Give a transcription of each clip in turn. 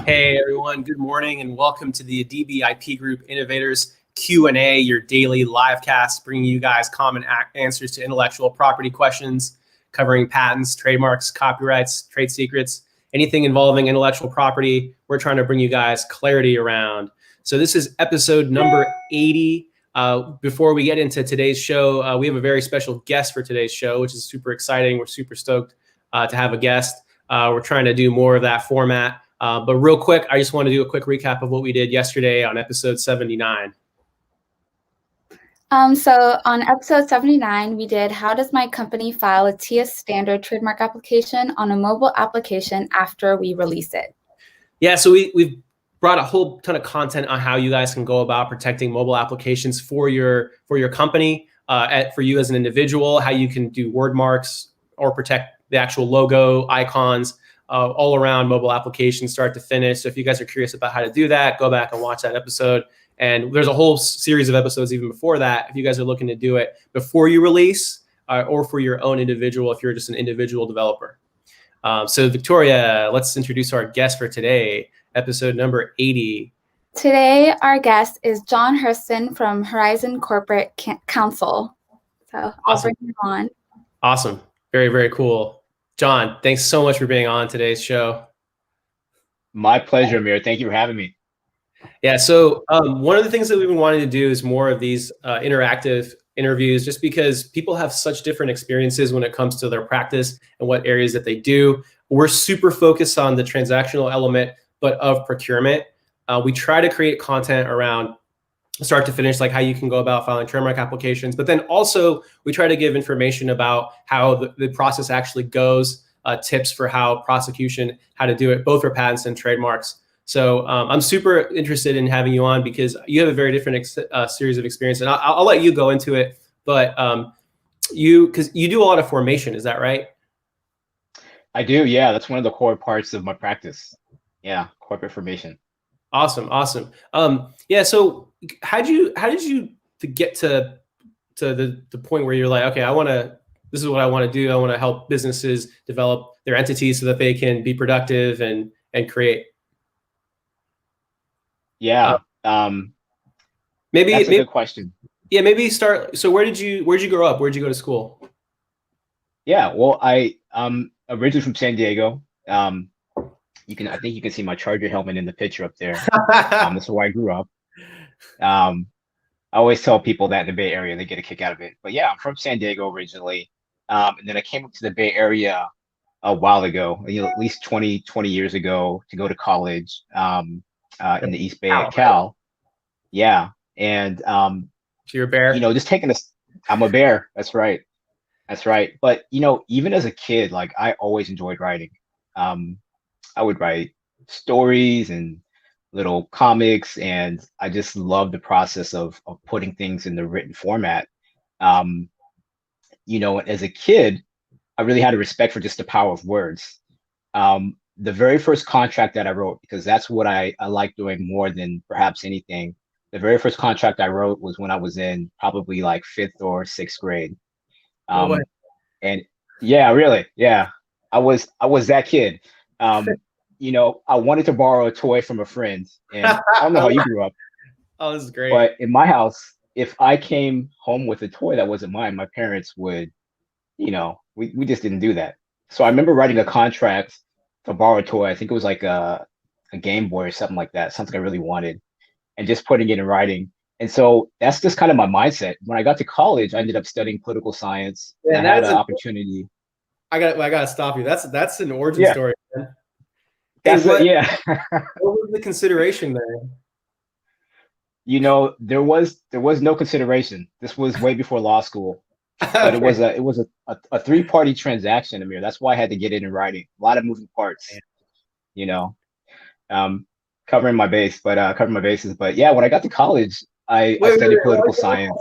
Hey everyone, good morning and welcome to the Adibi IP Group Innovators Q&A, your daily live cast, bringing you guys common answers to intellectual property questions, covering patents, trademarks, copyrights, trade secrets, anything involving intellectual property. We're trying to bring you guys clarity around. So this is episode number 80. Before we get into today's show, we have a very special guest for today's show, which is super exciting. We're super stoked to have a guest. We're trying to do more of that format. But real quick, I just want to do a quick recap of what we did yesterday on episode 79. So on episode 79, we did how does my company file a TS standard trademark application on a mobile application after we release it? Yeah, so we've brought a whole ton of content on how you guys can go about protecting mobile applications for your company, for you as an individual, how you can do word marks or protect the actual logo, icons, all around mobile applications, start to finish. So if you guys are curious about how to do that, go back and watch that episode. And there's a whole series of episodes even before that, if you guys are looking to do it before you release or for your own individual, if you're just an individual developer. So Victoria, let's introduce our guest for today, episode number 80. Today, our guest is John Hurston from Horizon Corporate Counsel. So I'll bring him on. Awesome. Very, very cool. John, thanks so much for being on today's show. My pleasure, Amir. Thank you for having me. Yeah, so one of the things that we've been wanting to do is more of these interactive interviews, just because people have such different experiences when it comes to their practice and what areas that they do. We're super focused on the transactional element, but of procurement. We try to create content around start to finish, like how you can go about filing trademark applications. But then also we try to give information about how the process actually goes, tips for how prosecution, how to do it, both for patents and trademarks. So I'm super interested in having you on because you have a very different series of experience. And I'll let you go into it, but because you do a lot of formation, is that right? I do, yeah. That's one of the core parts of my practice. Yeah, corporate formation. Awesome, awesome. Yeah, so how did you get to the point where you're like, okay, this is what I want to do. I want to help businesses develop their entities so that they can be productive and create. Yeah. Maybe that's a good question. Yeah, maybe start. So where'd you grow up? Where'd you go to school? Yeah, well, I'm originally from San Diego. I think you can see my Charger helmet in the picture up there. That's where I grew up. I always tell people that in the Bay Area, they get a kick out of it. But yeah, I'm from San Diego originally. And then I came up to the Bay Area a while ago, at least 20 years ago, to go to college in the East Bay at Cal. Yeah. And so you're a bear? Just I'm a bear. That's right. That's right. But, even as a kid, like I always enjoyed writing. I would write stories and little comics, and I just love the process of putting things in the written format. As a kid, I really had a respect for just the power of words. The very first contract that I wrote, because that's what I like doing more than perhaps anything. The very first contract I wrote was when I was in probably like 5th or 6th grade. And yeah, really, yeah, I was that kid. I wanted to borrow a toy from a friend, and I don't know how you grew up. Oh, this is great. But in my house, if I came home with a toy that wasn't mine, my parents would, we just didn't do that. So I remember writing a contract to borrow a toy. I think it was like a Game Boy or something like that, something I really wanted, and just putting it in writing. And so that's just kind of my mindset. When I got to college, I ended up studying political science. Yeah, and I had an opportunity. I gotta stop you. That's an origin story, man. Yeah. What was the consideration there? There was no consideration. This was way before law school, but it was a 3-party transaction, Amir. That's why I had to get it in writing. A lot of moving parts, covering my bases. But yeah, when I got to college, I studied political science.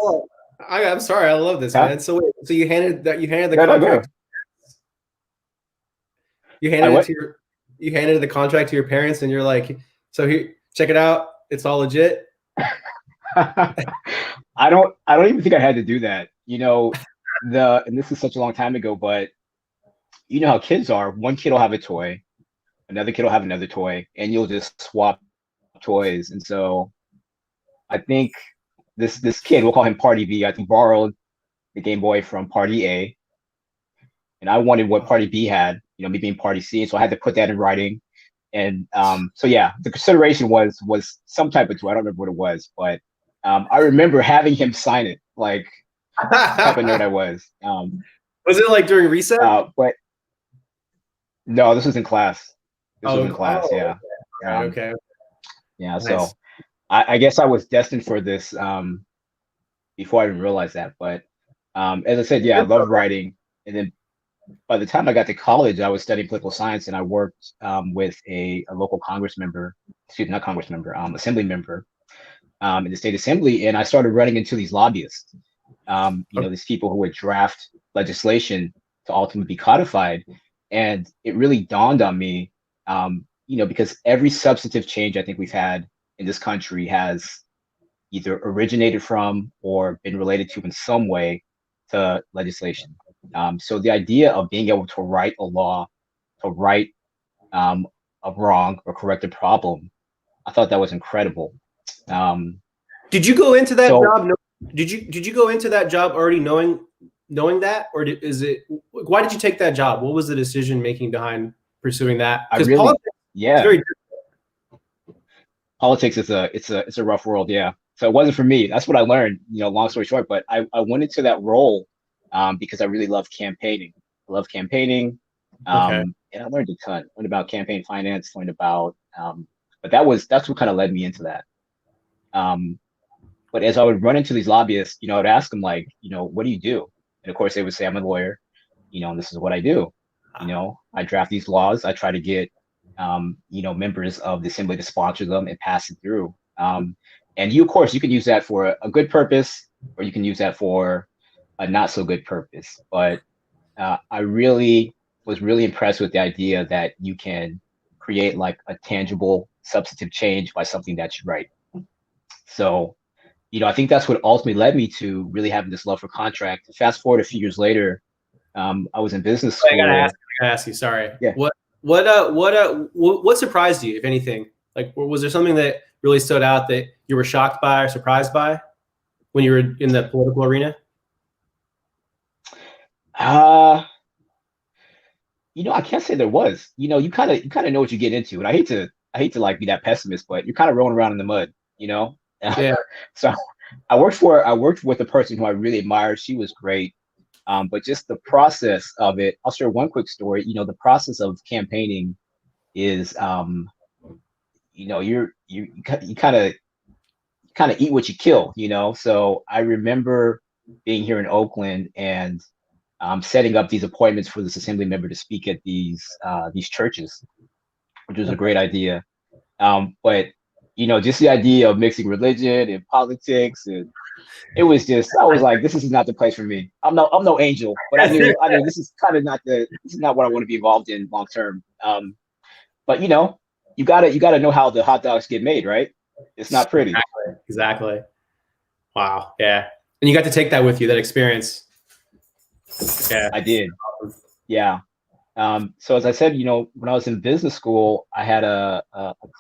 I'm sorry, I love this, man. So you handed the contract. You handed the contract to your parents, and you're like, so here, check it out. It's all legit. I don't even think I had to do that. And this is such a long time ago, but you know how kids are. One kid will have a toy, another kid will have another toy, and you'll just swap toys. And so I think this kid, we'll call him Party B, I think borrowed the Game Boy from Party A, and I wanted what Party B had, me being Party C, so I had to put that in writing. And so yeah, the consideration was some type of toy. I don't remember what it was, but I remember having him sign it, like type of nerd I was. Was it like during recess? But no, this was in class. This was in class, yeah. Okay. Yeah, Nice. so I guess I was destined for this before I even realized that. But as I said, yeah, I love writing. And then by the time I got to college, I was studying political science, and I worked with a local Congress member, excuse me, not Congress member, assembly member in the state assembly. And I started running into these lobbyists, these people who would draft legislation to ultimately be codified. And it really dawned on me, because every substantive change I think we've had in this country has either originated from or been related to in some way to legislation. So the idea of being able to write a law, to right a wrong or correct a problem, I thought that was incredible. Did you go into that job? Did you go into that job already knowing that, or why did you take that job? What was the decision making behind pursuing that? Because politics, yeah, is very different. Politics is a rough world, yeah. So it wasn't for me. That's what I learned. Long story short, but I went into that role because I really love campaigning. I love campaigning, and I learned a ton. Learned about campaign finance. Learned about, but that's what kind of led me into that. But as I would run into these lobbyists, I would ask them like, what do you do? And of course they would say, I'm a lawyer, and this is what I do. I draft these laws. I try to get, members of the assembly to sponsor them and pass it through. And of course, you can use that for a good purpose, or you can use that for a not so good purpose. But I really was really impressed with the idea that you can create like a tangible substantive change by something that you write. So, I think that's what ultimately led me to really having this love for contract. Fast forward a few years later, I was in business school. I gotta ask you. Sorry. Yeah. What surprised you, if anything? Like, was there something that really stood out that you were shocked by or surprised by when you were in the political arena? I can't say there was. You kind of know what you get into, and I hate to like be that pessimist, but you're kind of rolling around in the mud, Yeah. So I worked with a person who I really admired. She was great. But just the process of it, I'll share one quick story. The process of campaigning is, you kind of eat what you kill, So I remember being here in Oakland and setting up these appointments for this assembly member to speak at these churches, which was a great idea. But just the idea of mixing religion and politics, and I was like, this is not the place for me. I'm no angel, but I knew this is kind of this is not what I want to be involved in long term. But you gotta know how the hot dogs get made, right? It's not pretty. Exactly. Wow. Yeah. And you got to take that with you, that experience. Yeah. I did. Yeah. So as I said, when I was in business school, I had a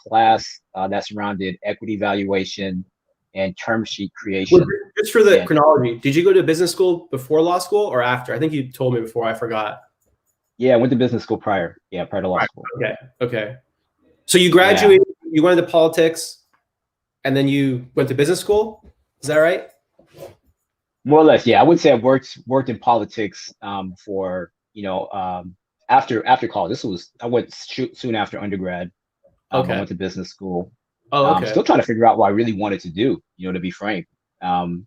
class that surrounded equity valuation and term sheet creation. Well, just for the chronology, did you go to business school before law school or after? I think you told me before, I forgot. Yeah, I went to business school prior. Yeah, prior to law school. Okay. So you graduated, you went into politics, and then you went to business school? Is that right? More or less, yeah. I would say I worked in politics for, after college. I went soon after undergrad. I went to business school. Still trying to figure out what I really wanted to do, to be frank. But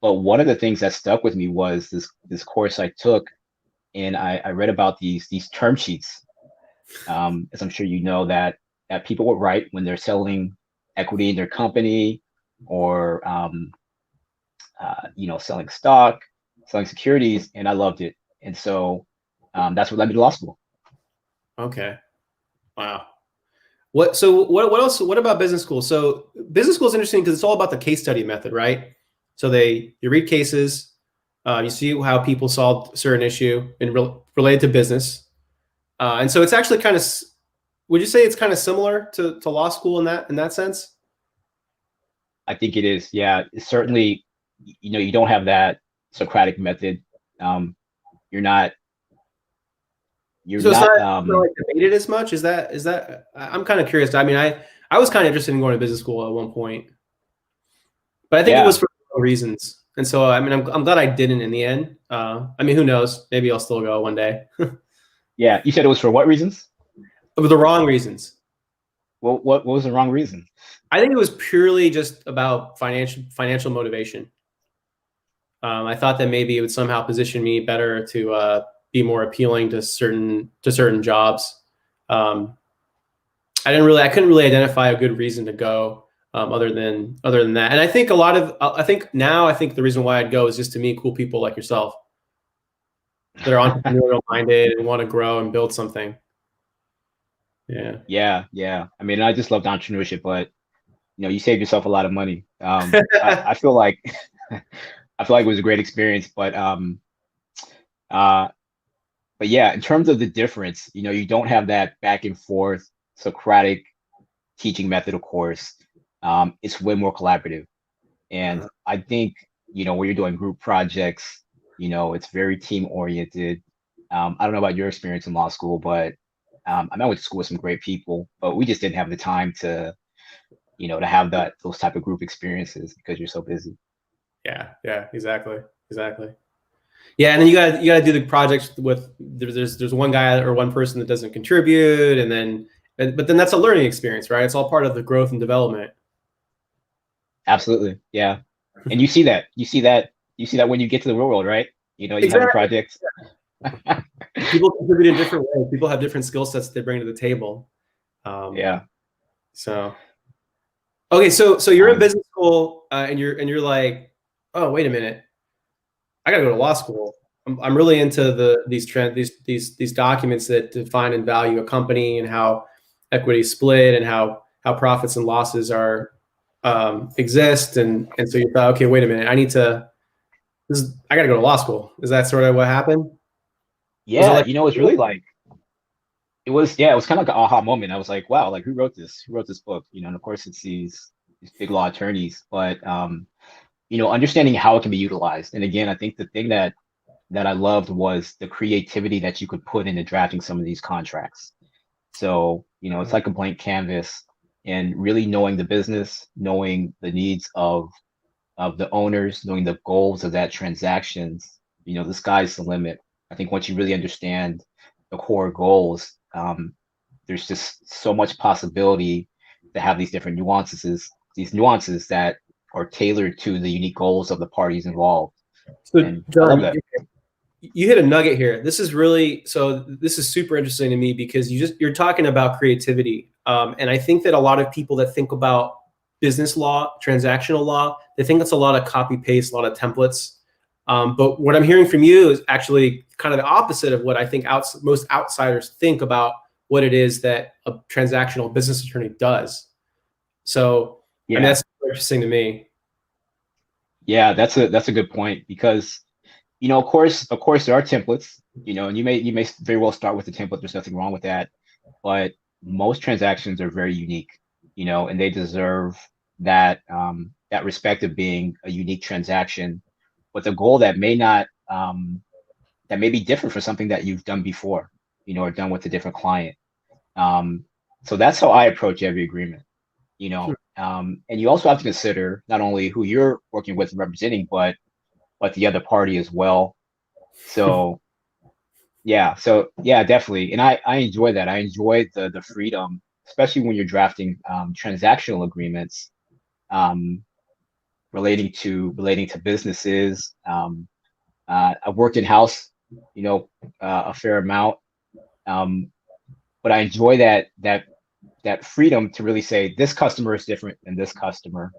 one of the things that stuck with me was this course I took, and I read about these term sheets. As I'm sure you know, that people would write when they're selling equity in their company, or selling stock, selling securities, and I loved it. And so that's what led me to law school. Okay. Wow. What else? What about business school? So business school is interesting because it's all about the case study method, right? So you read cases, you see how people solved a certain issue and related to business. And so it's actually kind of Would you say it's kind of similar to law school in that sense? I think it is. Yeah, it's certainly, you don't have that Socratic method. You're not, you're So it's not, not like debated as much. Is that? I'm kind of curious. I mean, I was kind of interested in going to business school at one point, but I think it was yeah, for reasons. And so, I mean, I'm glad I didn't in the end. I mean, who knows? Maybe I'll still go one day. yeah. You said it was for what reasons? For the wrong reasons. Well, what was the wrong reason? I think it was purely just about financial motivation. I thought that maybe it would somehow position me better to be more appealing to certain jobs. I couldn't really identify a good reason to go other than that. And I think I think the reason why I'd go is just to meet cool people like yourself that are entrepreneurial minded and want to grow and build something. Yeah. Yeah. I mean, I just loved entrepreneurship, but you saved yourself a lot of money. I feel like it was a great experience, but yeah, in terms of the difference, you don't have that back and forth Socratic teaching method, of course. It's way more collaborative. And I think, when you're doing group projects, it's very team oriented. I don't know about your experience in law school, but I mean, I went to school with some great people, but we just didn't have the time to have those type of group experiences because you're so busy. Yeah, exactly. Yeah, and then you gotta do the projects with there's one guy or one person that doesn't contribute, but then that's a learning experience, right? It's all part of the growth and development. Absolutely, yeah. And you see that when you get to the real world, right? You Exactly. have projects. People contribute in different ways. People have different skill sets that they bring to the table. Yeah. So, okay, so you're in business school, and you're like, oh, wait a minute, I got to go to law school. I'm really into these documents that define and value a company and how equity is split and how profits and losses are exist. And so you thought, okay, wait a minute, I got to go to law school. Is that sort of what happened? Yeah, it's really like it was kind of like an aha moment. I was like, wow, like who wrote this book? And of course it's these big law attorneys, but understanding how it can be utilized. And again, I think the thing that I loved was the creativity that you could put into drafting some of these contracts. So, it's like a blank canvas, and really knowing the business, knowing the needs of the owners, knowing the goals of that transactions, the sky's the limit. I think once you really understand the core goals, there's just so much possibility to have these different nuances that are tailored to the unique goals of the parties involved. So, John, you hit a nugget here. This is super interesting to me because you're talking about creativity. And I think that a lot of people that think about business law, transactional law, they think it's a lot of copy paste, a lot of templates. But what I'm hearing from you is actually kind of the opposite of what I think most outsiders think about what it is that a transactional business attorney does. So, yeah. I mean, that's interesting to me. Yeah, that's a good point because, of course there are templates, and you may very well start with the template. There's nothing wrong with that, but most transactions are very unique, and they deserve that respect of being a unique transaction with a goal that may not that may be different for something that you've done before, or done with a different client. So that's how I approach every agreement, and you also have to consider not only who you're working with and representing, but the other party as well. So yeah, definitely. And I enjoy that. I enjoy the freedom, especially when you're drafting transactional agreements relating to businesses. I've worked in house, a fair amount, but I enjoy that freedom to really say this customer is different than this customer.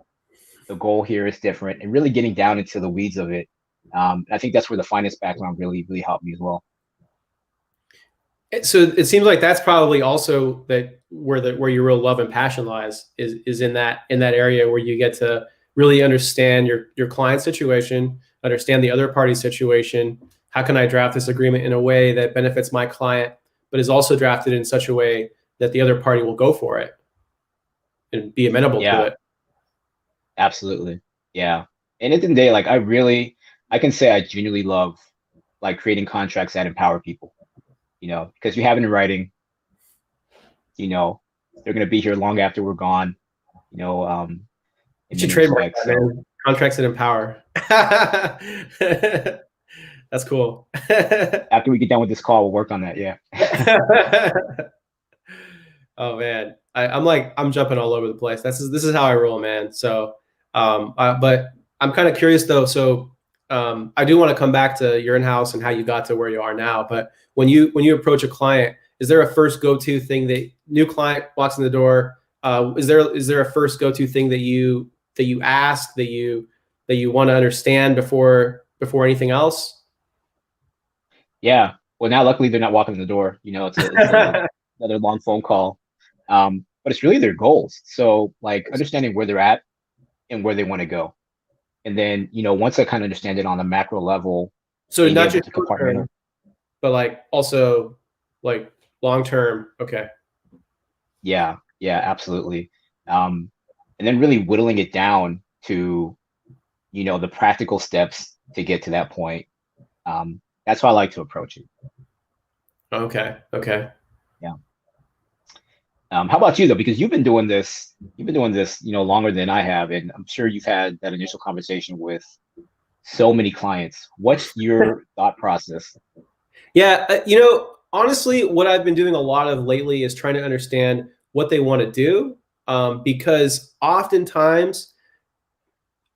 The goal here is different, and really getting down into the weeds of it. I think that's where the finance background really helped me as well. So it seems like that's probably also where your real love and passion lies is in that area where you get to really understand your client's situation, understand the other party's situation. How can I draft this agreement in a way that benefits my client, but is also drafted in such a way that the other party will go for it and be amenable to it. Absolutely. Yeah. And at the end of the day, like I can say I genuinely love like creating contracts that empower people, because you have it in writing, they're going to be here long after we're gone, in You should many trademark respects. that, So man. Contracts that empower. That's cool. after we get done with this call, we'll work on that. Yeah. Oh man, I'm jumping all over the place. This is how I roll, man. So, but I'm kind of curious though. So, I do want to come back to your in-house and how you got to where you are now. But when you approach a client, is there a first go-to thing that new client walks in the door? Is there a first go-to thing that you ask, that you want to understand before anything else? Yeah. Well, now luckily they're not walking in the door. It's another long phone call. But it's really their goals. So like understanding where they're at and where they want to go. And then, once I kind of understand it on a macro level, So being not able just to compartmentalize. but like also like long term. Okay. Yeah, absolutely. And then really whittling it down to, the practical steps to get to that point. That's how I like to approach it. Okay. Yeah. How about you though? Because you've been doing this, longer than I have, and I'm sure you've had that initial conversation with so many clients. What's your thought process? Yeah, honestly, what I've been doing a lot of lately is trying to understand what they want to do, because oftentimes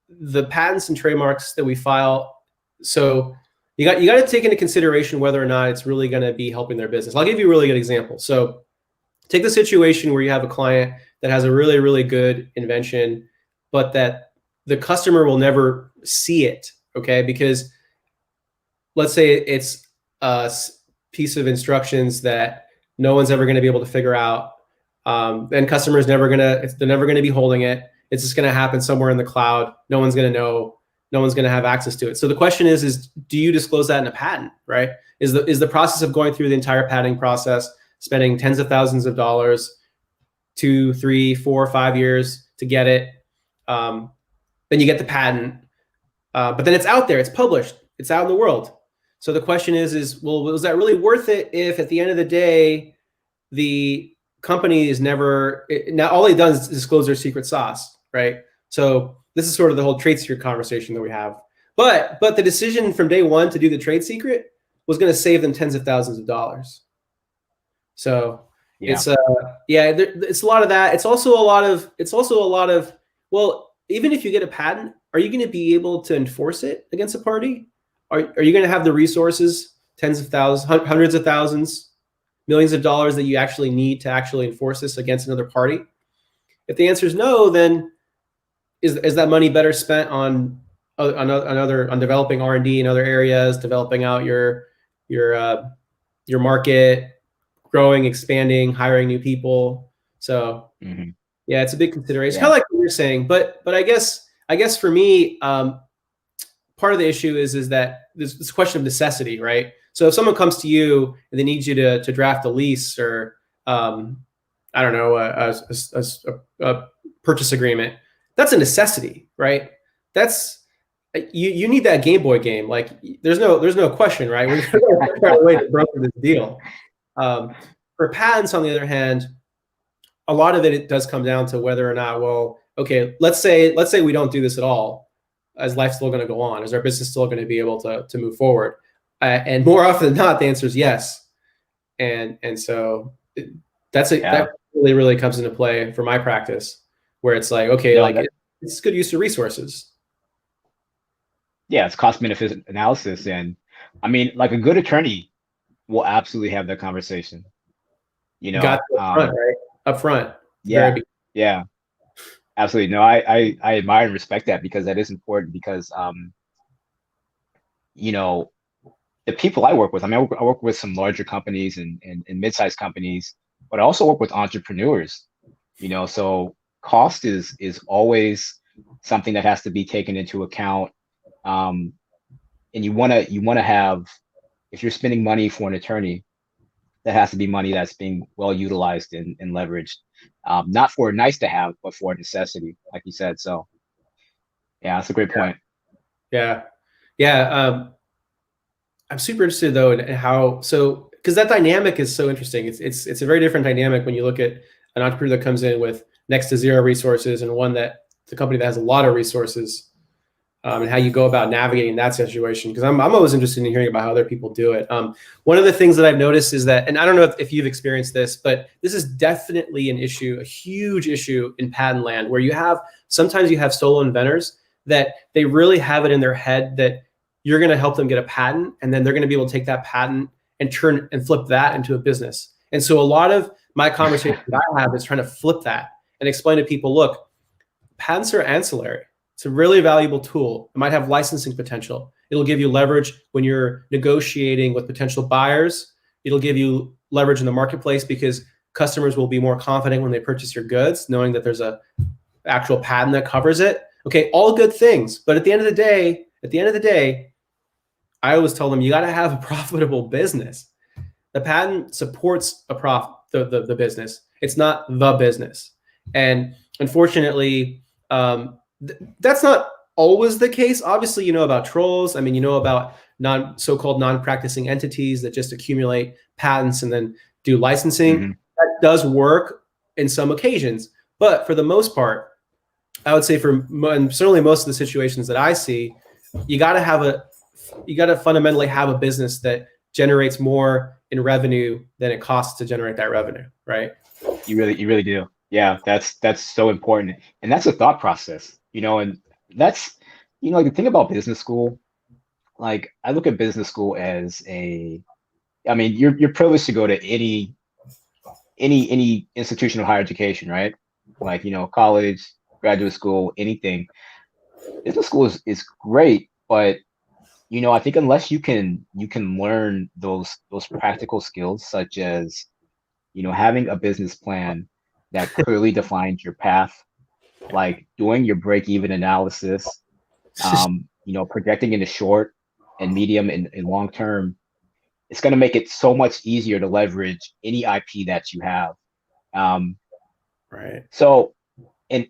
the patents and trademarks that we file, so you got to take into consideration whether or not it's really going to be helping their business. I'll give you a really good example. So take the situation where you have a client that has a really, really good invention, but that the customer will never see it, okay? Because let's say it's a piece of instructions that no one's ever going to be able to figure out. And customers they're never going to be holding it. It's just going to happen somewhere in the cloud. No one's going to know. No one's going to have access to it. So the question is do you disclose that in a patent, right? Is the process of going through the entire patenting process, spending tens of thousands of dollars, 2, 3, 4, 5 years to get it. Then you get the patent, but then it's out there, it's published, it's out in the world. So the question is, well, was that really worth it if at the end of the day, the company is now all they've done is disclose their secret sauce, right? So this is sort of the whole trade secret conversation that we have. But the decision from day one to do the trade secret was going to save them tens of thousands of dollars. So it's a lot of that. It's also a lot of, well, even if you get a patent, are you going to be able to enforce it against a party? Are you going to have the resources, tens of thousands, hundreds of thousands, millions of dollars that you actually need to actually enforce this against another party? If the answer is no, then is that money better spent on developing R&D in other areas, developing out your market, growing, expanding, hiring new people? So yeah, it's a big consideration. Yeah. Kind of like what you're saying, but I guess for me, part of the issue is that this question of necessity, right? So if someone comes to you and they need you to draft a lease or I don't know, a purchase agreement, that's a necessity, right? That's you need that Game Boy game. Like there's no question, right? We're going to figure out a way to broker this deal. For patents, on the other hand, a lot of it does come down to whether or not, well, okay, let's say we don't do this at all. Is life still going to go on? Is our business still going to be able to move forward? And more often than not, the answer is yes. And so that really, really comes into play for my practice, where it's like, okay, it's good use of resources. Yeah, it's cost benefit analysis. And I mean, like a good attorney will absolutely have that conversation. Got up front, right? Up front. Yeah. Absolutely. No, I admire and respect that, because that is important, because the people I work with, I mean, I work with some larger companies and mid-sized companies, but I also work with entrepreneurs, so cost is always something that has to be taken into account. And you want to have, if you're spending money for an attorney, that has to be money that's being well utilized and leveraged, not for nice to have, but for necessity, like you said. So yeah, that's a great point. Yeah. Yeah. I'm super interested though in how, so because that dynamic is so interesting. It's a very different dynamic when you look at an entrepreneur that comes in with next to zero resources and one that the company that has a lot of resources, and how you go about navigating that situation. Because I'm always interested in hearing about how other people do it. One of the things that I've noticed is that, and I don't know if you've experienced this, but this is definitely an issue, a huge issue in patent land, where sometimes you have solo inventors that they really have it in their head that you're going to help them get a patent, and then they're going to be able to take that patent and turn and flip that into a business. And so a lot of my conversations that I have is trying to flip that and explain to people, look, patents are ancillary. It's a really valuable tool. It might have licensing potential. It'll give you leverage when you're negotiating with potential buyers. It'll give you leverage in the marketplace because customers will be more confident when they purchase your goods, knowing that there's a actual patent that covers it. Okay, all good things. But at the end of the day, I always tell them you got to have a profitable business. The patent supports the business. It's not the business. And unfortunately, that's not always the case. Obviously, you know about trolls. I mean, you know about so-called non-practicing entities that just accumulate patents and then do licensing. Mm-hmm. That does work in some occasions. But for the most part, I would say and certainly most of the situations that I see, you got to fundamentally have a business that generates more in revenue than it costs to generate that revenue, right? You really do. Yeah, that's so important. And that's a thought process, and that's, like the thing about business school, like I look at business school as you're privileged to go to any institution of higher education, right? Like, college, graduate school, anything. Business school is great, but I think unless you can learn those practical skills, such as, having a business plan that clearly defines your path, like doing your break-even analysis, projecting in the short and medium and long term, it's going to make it so much easier to leverage any IP that you have. Right. So, and,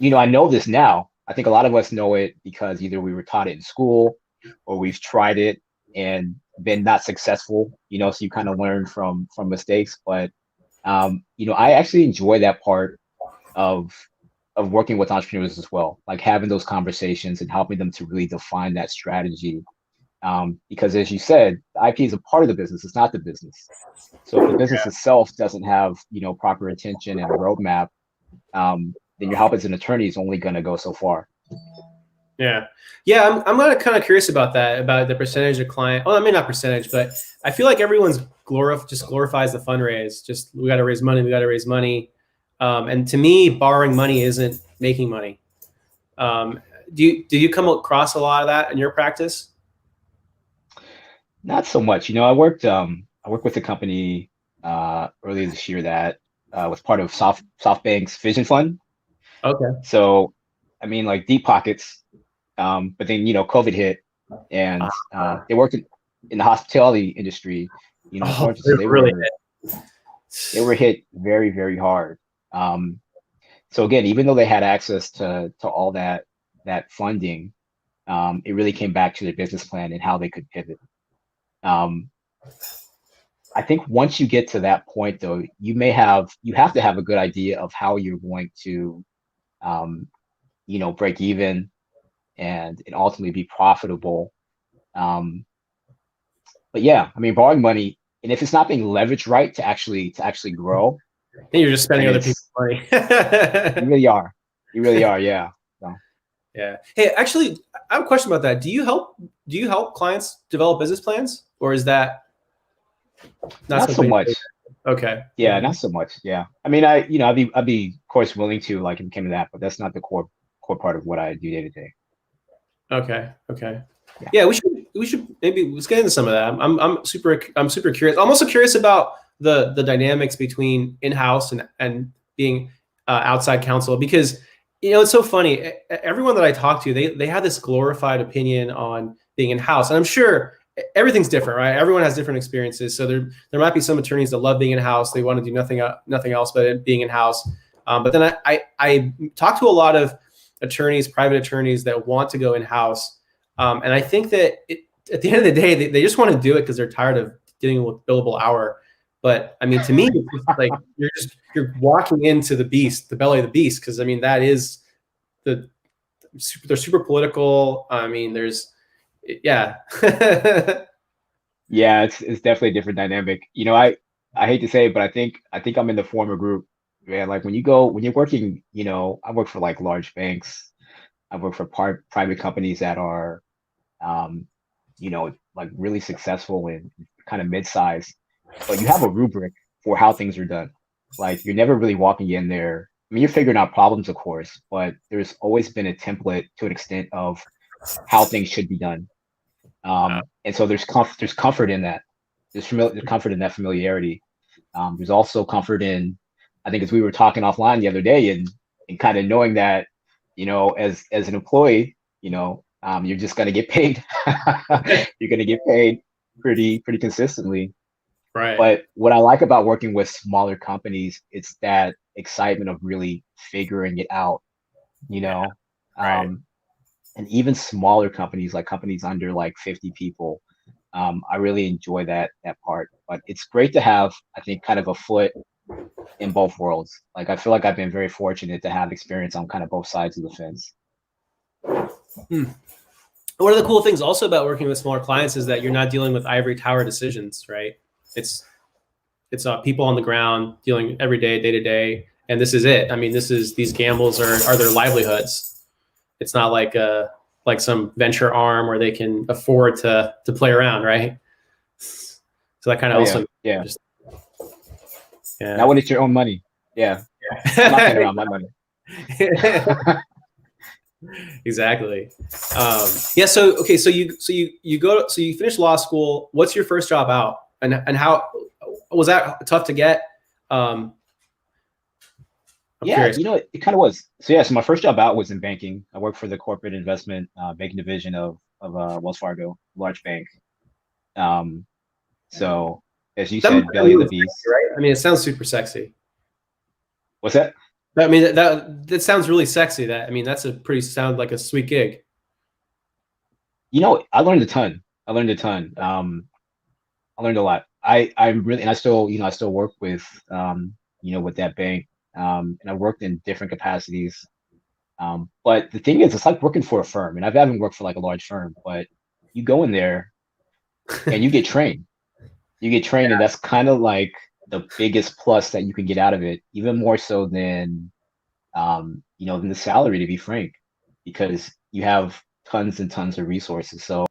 I know this now. I think a lot of us know it because either we were taught it in school or we've tried it and been not successful, so you kind of learn from mistakes. But, I actually enjoy that part of working with entrepreneurs as well, like having those conversations and helping them to really define that strategy. Because as you said, the IP is a part of the business. It's not the business. So if the business itself doesn't have, proper attention and a roadmap, then your help as an attorney is only going to go so far. Yeah. I'm kind of curious about that, about the percentage of client. Well, I mean, not percentage, but I feel like everyone's just glorifies the fundraise. Just, we got to raise money. And to me, borrowing money isn't making money. Do you come across a lot of that in your practice? Not so much. I worked with a company earlier this year that was part of SoftBank's Vision Fund. Okay. So, I mean, like deep pockets. But then, COVID hit, and they worked in the hospitality industry. Unfortunately, they were hit very, very hard. So again, even though they had access to all that funding, it really came back to their business plan and how they could pivot. I think once you get to that point, though, you have to have a good idea of how you're going to, break even and ultimately be profitable. But yeah, I mean, borrowing money, and if it's not being leveraged right to actually grow, then you're just spending other people's money. You really are. Yeah. So. Yeah. Hey, actually, I have a question about that. Do you help clients develop business plans, or is that not so much? Okay. Yeah, not so much. Yeah. I mean, I'd be of course willing to, like, if it came to that, but that's not the core part of what I do day to day. Okay. Yeah, we should maybe let's get into some of that. I'm super curious. I'm also curious about the dynamics between in-house and being outside counsel, because it's so funny. Everyone that I talk to, they have this glorified opinion on being in-house, and I'm sure everything's different, right? Everyone has different experiences. So there might be some attorneys that love being in-house. They want to do nothing else but being in-house. But then I talk to a lot of attorneys, private attorneys that want to go in-house. And I think that at the end of the day, they just want to do it because they're tired of dealing with billable hour. But I mean, to me, it's just like you're walking into the beast, the belly of the beast. Because I mean, that is they're super political. I mean, yeah. Yeah, it's definitely a different dynamic. You know, I hate to say it, but I think I'm in the former group. Man, like when you're working, you know, I work for like large banks. I work for private companies that are, you know, like really successful and kind of mid-sized, but you have a rubric for how things are done. Like you're never really walking in there. I mean, you're figuring out problems, of course, but there's always been a template to an extent of how things should be done. And so there's comfort in that. There's comfort in that familiarity. There's also comfort in, I think, as we were talking offline the other day, and kind of knowing that, you know, as an employee, you know, you're just going to get paid. You're going to get paid pretty consistently. Right. But what I like about working with smaller companies, it's that excitement of really figuring it out, you know. Right. And even smaller companies, like companies under like 50 people, I really enjoy that part. But it's great to have, I think, kind of a foot in both worlds. Like I feel like I've been very fortunate to have experience on kind of both sides of the fence. One of the cool things also about working with smaller clients is that you're not dealing with ivory tower decisions, right? It's people on the ground dealing every day to day, and this is it. I mean, these gambles are their livelihoods. It's not like some venture arm where they can afford to play around, right? So that kind of yeah. Just, yeah. Now when it's your own money, yeah. I'm not playing around my money. Exactly. Yeah. So okay. So you finish law school. What's your first job out, and how was that tough to get? I'm yeah, curious. You know, it kind of was. So yeah, so my first job out was in banking. I worked for the corporate investment banking division of Wells Fargo, large bank. So as you said, belly of the beast, right? I mean, it sounds super sexy. What's that? I mean, that sounds really sexy. That's sound like a sweet gig. You know, I learned a ton. I learned a lot. I still work with, you know, with that bank. And I worked in different capacities. But the thing is, it's like working for a firm, and I haven't worked for like a large firm, but you go in there and you get trained. And that's kind of like the biggest plus that you can get out of it, even more so than, you know, than the salary, to be frank, because you have tons and tons of resources. So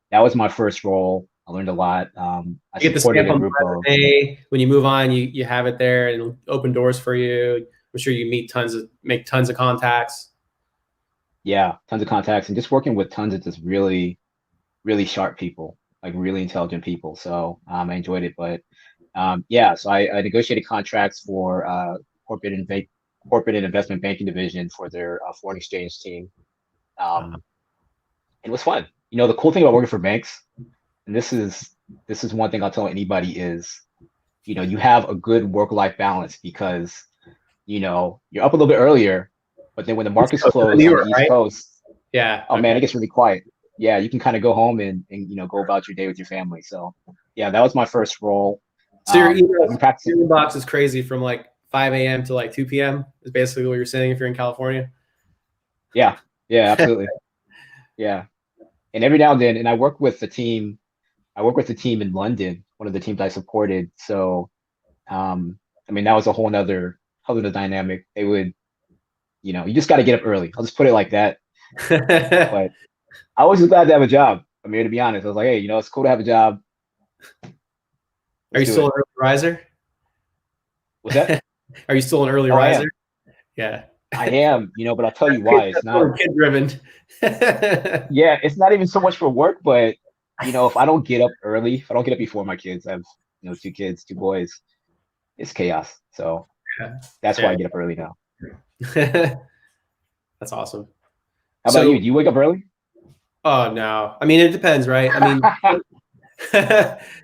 that was my first role. I learned a lot. I get supported a group of. When you move on, you have it there and it'll open doors for you. I'm sure you make tons of contacts. Yeah, tons of contacts, and just working with tons of just really, really sharp people, like really intelligent people. So I enjoyed it. But yeah, so I negotiated contracts for corporate and investment banking division for their foreign exchange team. It was fun. You know, the cool thing about working for banks, and this is one thing I'll tell anybody, is, you know, you have a good work-life balance because, you know, you're up a little bit earlier, but then when the markets close on the East Coast, yeah, man, it gets really quiet. Yeah, you can kind of go home and you know, go about your day with your family. So yeah, that was my first role. So your inbox is crazy from like 5 a.m. to like 2 p.m. is basically what you're saying if you're in California. Yeah, absolutely. Yeah, and every now and then, and I work with the team in London, one of the teams I supported. So, I mean, that was a whole nother dynamic. They would, you know, you just got to get up early. I'll just put it like that. But I was just glad to have a job. I mean, to be honest, I was like, hey, you know, it's cool to have a job. Are you still an early riser? What's that? Are you still an early riser? Yeah. I am, you know, but I'll tell you why. It's not kid driven. Yeah, it's not even so much for work, but you know, if I don't get up early, if I don't get up before my kids, I have, you know, 2 kids, 2 boys, it's chaos. So that's why I get up early now. That's awesome. How about you? Do you wake up early? Oh no. I mean, it depends, right? I mean,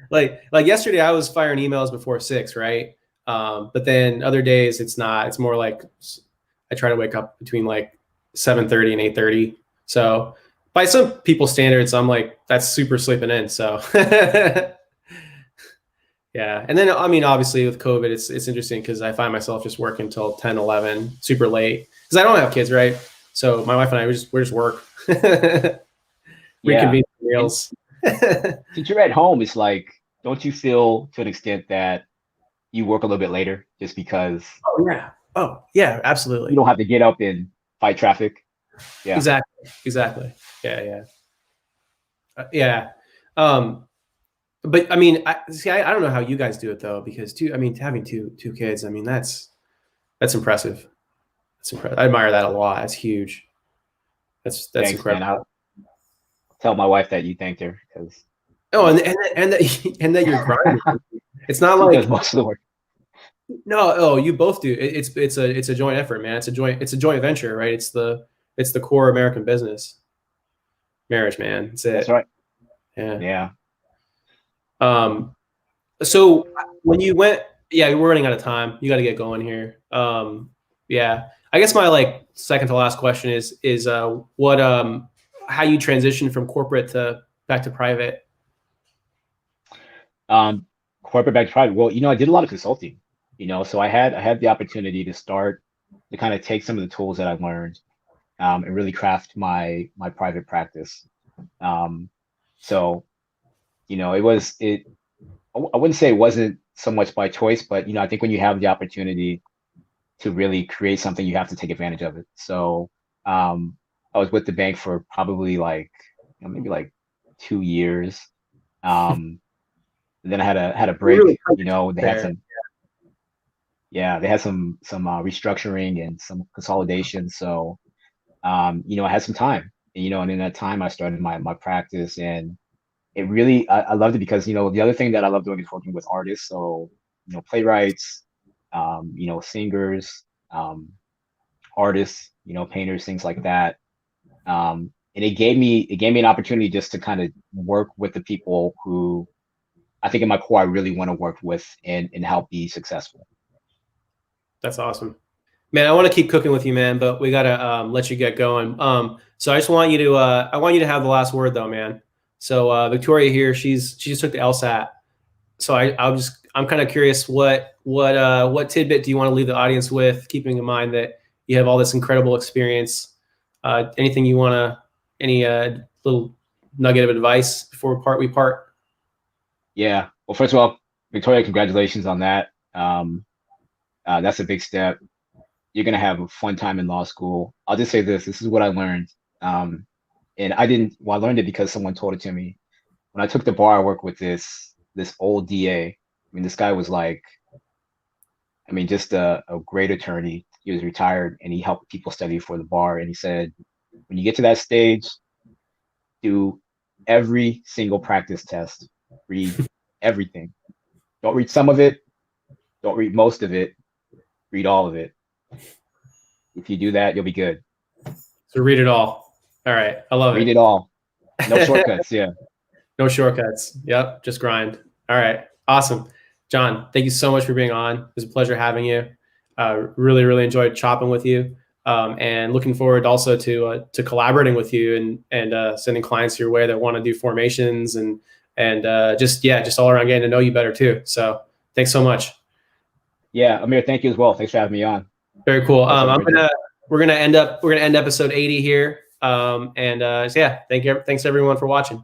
like yesterday I was firing emails before 6, right? But then other days it's not. It's more like I try to wake up between like 7:30 and 8:30. So by some people's standards, I'm like, that's super sleeping in. So yeah. And then, I mean, obviously with COVID, it's interesting because I find myself just working until 10, 11, super late because I don't have kids, right? So my wife and I, we just work. Reconvene meals. Since you're at home, it's like, don't you feel to an extent that you work a little bit later just because Oh yeah, absolutely. you don't have to get up and fight traffic? Yeah. Exactly. Yeah. Yeah. But I mean, I don't know how you guys do it though, because having two kids, I mean, that's impressive. That's impressive. I admire that a lot. That's huge. That's Thanks, incredible. man. I'll tell my wife that you thanked her because and that you're grinding. It's not she like does most of the work. no. Oh, you both do. It's a joint effort, man. It's a joint venture, right? It's the core American business. Marriage, man. It's it. That's right. Yeah. So when you went, we're running out of time. You got to get going here. Yeah. I guess my like second to last question is what how you transitioned from corporate to back to private. Corporate back to private. Well, I did a lot of consulting, so I had the opportunity to start to kind of take some of the tools that I've learned and really craft my private practice. So, I wouldn't say it wasn't so much by choice, but I think when you have the opportunity to really create something, you have to take advantage of it. So I was with the bank for probably like maybe like 2 years. And then I had a break. Really They had some restructuring and some consolidation. So I had some time. And in that time I started my practice, and it really I loved it because the other thing that I love doing is working with artists. So playwrights, singers, artists, painters, things like that. And it gave me an opportunity just to kind of work with the people who I think in my core I really want to work with and help be successful. That's awesome, man. I want to keep cooking with you, man, but we gotta let you get going. So I just want you to have the last word, though, man. So Victoria here, she just took the LSAT. So I'm kind of curious what tidbit do you want to leave the audience with, keeping in mind that you have all this incredible experience. Anything you want to, any little nugget of advice before we part? Yeah. Well, first of all, Victoria, congratulations on that. That's a big step. You're going to have a fun time in law school. I'll just say this is what I learned. And I learned it because someone told it to me. When I took the bar, I worked with this old DA. I mean, this guy was like, just a great attorney. He was retired and he helped people study for the bar. And he said, when you get to that stage, do every single practice test, read everything. Don't read some of it. Don't read most of it. Read all of it. If you do that, you'll be good. So read it all. All right. I love it. Read it all. No shortcuts. Yeah. No shortcuts. Yep. Just grind. All right. Awesome. John, thank you so much for being on. It was a pleasure having you. Really, really enjoyed chopping with you. And looking forward also to collaborating with you and sending clients your way that want to do formations and just all around getting to know you better too. So thanks so much. Yeah, Amir, thank you as well. Thanks for having me on. Very cool. We're gonna end episode 80 here. Thanks everyone for watching.